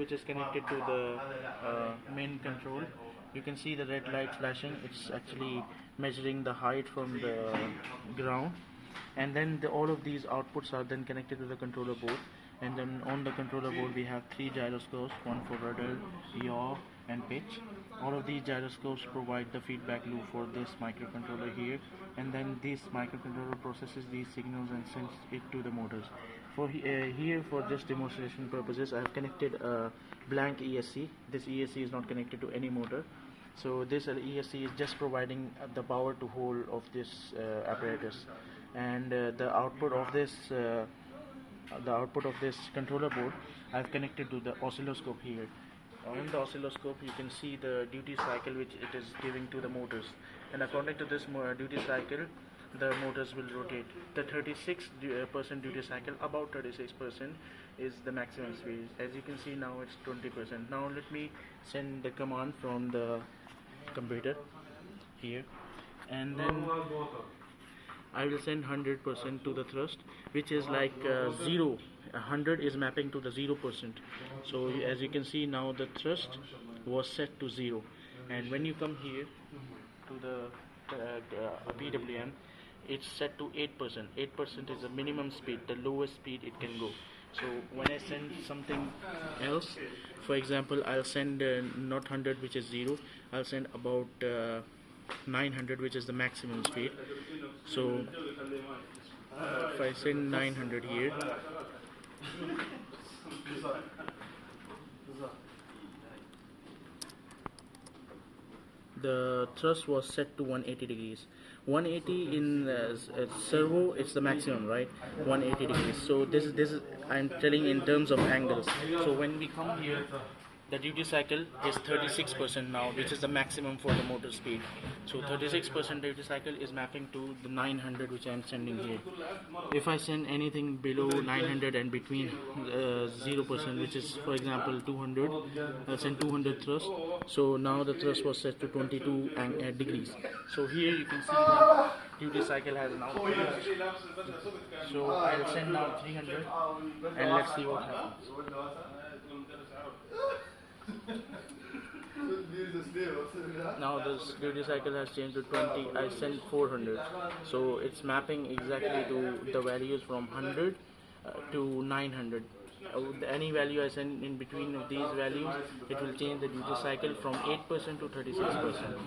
which is connected to the main control. You can see the red light flashing. It's actually measuring the height from the ground, and then all of these outputs are then connected to the controller board. And then on the controller board we have 3 gyroscopes, one for rudder, yaw and pitch. All of these gyroscopes provide the feedback loop for this microcontroller here, and then this microcontroller processes these signals and sends it to the motors. For here, for just demonstration purposes, I have connected a blank ESC. This ESC is not connected to any motor, so this ESC is just providing the power to whole of this apparatus, and the output of this controller board I've connected to the oscilloscope here. On the oscilloscope you can see the duty cycle which it is giving to the motors, and according to this duty cycle the motors will rotate. The 36% duty cycle, about 36% is the maximum speed. As you can see now it's 20%. Now let me send the command from the computer here, and then I will send 100% to the thrust, which is like 0. 100 is mapping to the 0%. So as you can see now the thrust was set to 0, and when you come here to the PWM, it's set to 8%. 8% is the minimum speed, the lowest speed it can go. So when I send something else, for example I'll send not 100 which is 0, I'll send about 900 which is the maximum speed. So if I send 900 here, the thrust was set to 180 degrees. 180 in servo, it's the maximum, right? 180 degrees. So this is I'm telling in terms of angles. So when we come here, the duty cycle is 36% now, which is the maximum for the motor speed. So 36% duty cycle is mapping to the 900 which I am sending here. If I send anything below 900 and between 0%, which is for example 200, I'll send 200 thrust. So now the thrust was set to 22 degrees. So here you can see the duty cycle has now changed. So I'll send now 300 and let's see what happens. Now this duty cycle has changed to 20. I sent 400, so it's mapping exactly to the values from 100 to 900. Any value I send in between of these values, it will change the duty cycle from 8% to 36%.